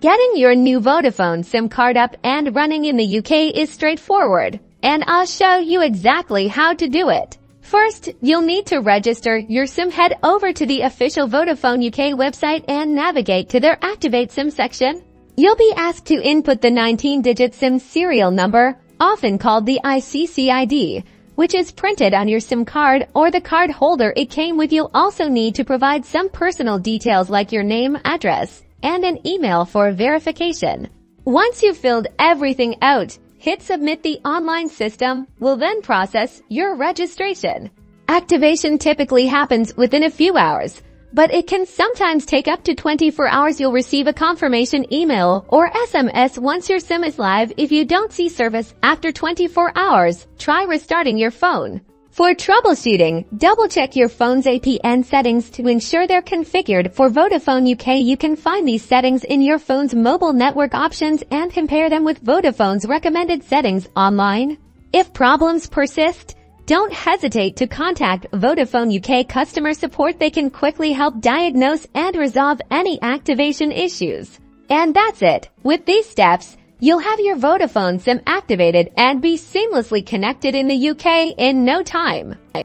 Getting your new Vodafone SIM card up and running in the UK is straightforward, and I'll show you exactly how to do it. First, you'll need to register your SIM. Head over to the official Vodafone UK website and navigate to their Activate SIM section. You'll be asked to input the 19-digit SIM serial number, often called the ICCID, which is printed on your SIM card or the card holder it came with. You'll also need to provide some personal details like your name, address, and an email for verification. Once you've filled everything out, hit submit. The online system will then process your registration. Activation typically happens within a few hours, but it can sometimes take up to 24 hours. You'll receive a confirmation email or SMS once your SIM is live. If you don't see service after 24 hours, try restarting your phone. For troubleshooting, double-check your phone's APN settings to ensure they're configured. For Vodafone UK, you can find these settings in your phone's mobile network options and compare them with Vodafone's recommended settings online. If problems persist, don't hesitate to contact Vodafone UK customer support. They can quickly help diagnose and resolve any activation issues. And that's it. With these steps, you'll have your Vodafone SIM activated and be seamlessly connected in the UK in no time.